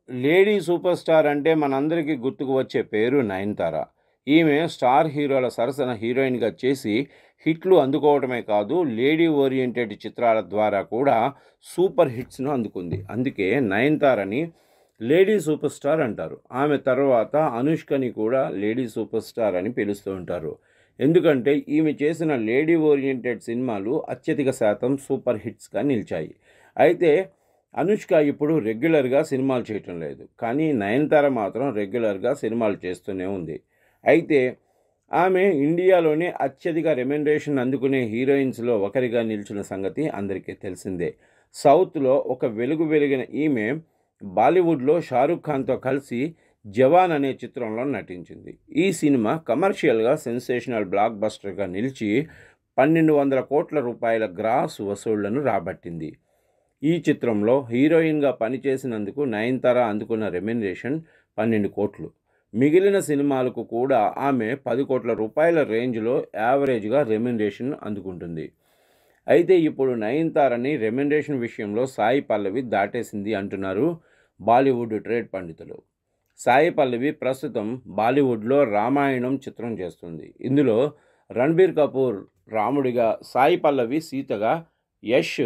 Lady super star అంటే మనందరికీ గుర్తుకు వచ్చే పేరు నయనతార. ఈమె స్టార్ హీరోల సరసన హీరోయిన్‌గా చేసి హిట్లు అందుకోవడమే కాదు, లేడీ ఓరియెంటెడ్ చిత్రాల ద్వారా కూడా సూపర్ హిట్స్‌ను అందుకుంది. అందుకే నయనతారని లేడీ సూపర్ స్టార్ అంటారు. ఆమె తర్వాత అనుష్కని కూడా లేడీ సూపర్ స్టార్ అని పిలుస్తూ ఉంటారు. ఎందుకంటే ఈమె చేసిన లేడీ ఓరియెంటెడ్ సినిమాలు అత్యధిక శాతం సూపర్ హిట్స్‌గా నిలిచాయి. అయితే అనుష్క ఇప్పుడు రెగ్యులర్‌గా సినిమాలు చేయటం లేదు. కానీ నయనతార మాత్రం రెగ్యులర్‌గా సినిమాలు చేస్తూనే ఉంది. అయితే ఆమె ఇండియాలోనే అత్యధిక రెమ్యునరేషన్ అందుకునే హీరోయిన్స్‌లో ఒకరిగా నిలిచిన సంగతి అందరికీ తెలిసిందే. సౌత్‌లో ఒక వెలుగు వెలిగిన ఈమె బాలీవుడ్‌లో షారుఖ్ ఖాన్‌తో కలిసి 'జవాన్' అనే చిత్రంలో నటించింది. ఈ సినిమా కమర్షియల్‌గా సెన్సేషనల్ బ్లాక్ బస్టర్‌గా నిలిచి 1,200,00,00,000 గ్రాస్ వసూళ్లను రాబట్టింది. ఈ చిత్రంలో హీరోయిన్‌గా పనిచేసినందుకు నయనతార అందుకున్న రెమ్యునరేషన్ 12,00,00,000. మిగిలిన సినిమాలకు కూడా ఆమె 10,00,00,000 రేంజ్‌లో యావరేజ్‌గా రెమ్యునరేషన్ అందుకుంటుంది. అయితే ఇప్పుడు నయనతారని రెమ్యునరేషన్ విషయంలో సాయి పల్లవి దాటేసింది అంటున్నారు బాలీవుడ్ ట్రేడ్ పండితులు. సాయి పల్లవి ప్రస్తుతం బాలీవుడ్‌లో రామాయణం చిత్రం చేస్తుంది. ఇందులో రణబీర్ కపూర్ రాముడిగా, సాయి పల్లవి సీతగా, యష్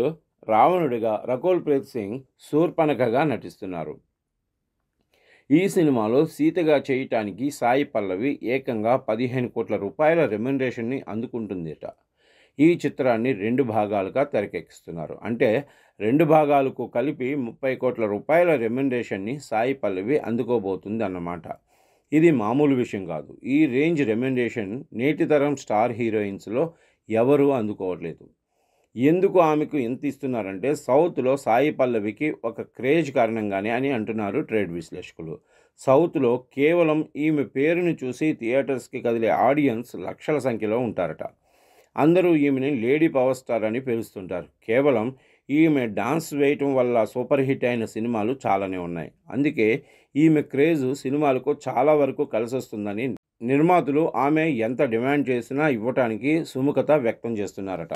రావణుడిగా, రకుల్ ప్రీత్ సింగ్ శూర్పణఖగా నటిస్తున్నారు. ఈ సినిమాలో సీతగా చేయటానికి సాయి పల్లవి ఏకంగా 15,00,00,000 రెమ్యునరేషన్‌ని అందుకుంటుందట. ఈ చిత్రాన్ని 2 భాగాలుగా తెరకెక్కిస్తున్నారు. అంటే 2 భాగాలకు కలిపి 30,00,00,000 రెమ్యునరేషన్‌ని సాయి పల్లవి అందుకోబోతుందన్నమాట. ఇది మామూలు విషయం కాదు. ఈ రేంజ్ రెమ్యునరేషన్ నేటి తరం స్టార్ హీరోయిన్స్‌లో ఎవరూ అందుకోవట్లేదు. ఎందుకు ఆమెకు ఇంత ఇస్తున్నారంటే సౌత్‌లో సాయి పల్లవికి ఒక క్రేజ్ కారణంగానే అని అంటున్నారు ట్రేడ్ విశ్లేషకులు. సౌత్‌లో కేవలం ఈమె పేరుని చూసి థియేటర్స్‌కి కదిలే ఆడియన్స్ లక్షల సంఖ్యలో ఉంటారట. అందరూ ఈమెని లేడీ పవర్ స్టార్ అని పిలుస్తుంటారు. కేవలం ఈమె డాన్స్ వేయటం వల్ల సూపర్ హిట్ అయిన సినిమాలు చాలానే ఉన్నాయి. అందుకే ఈమె క్రేజ్ సినిమాలకు చాలా వరకు కలిసొస్తుందని నిర్మాతలు ఆమె ఎంత డిమాండ్ చేసినా ఇవ్వటానికి సుముఖత వ్యక్తం చేస్తున్నారట.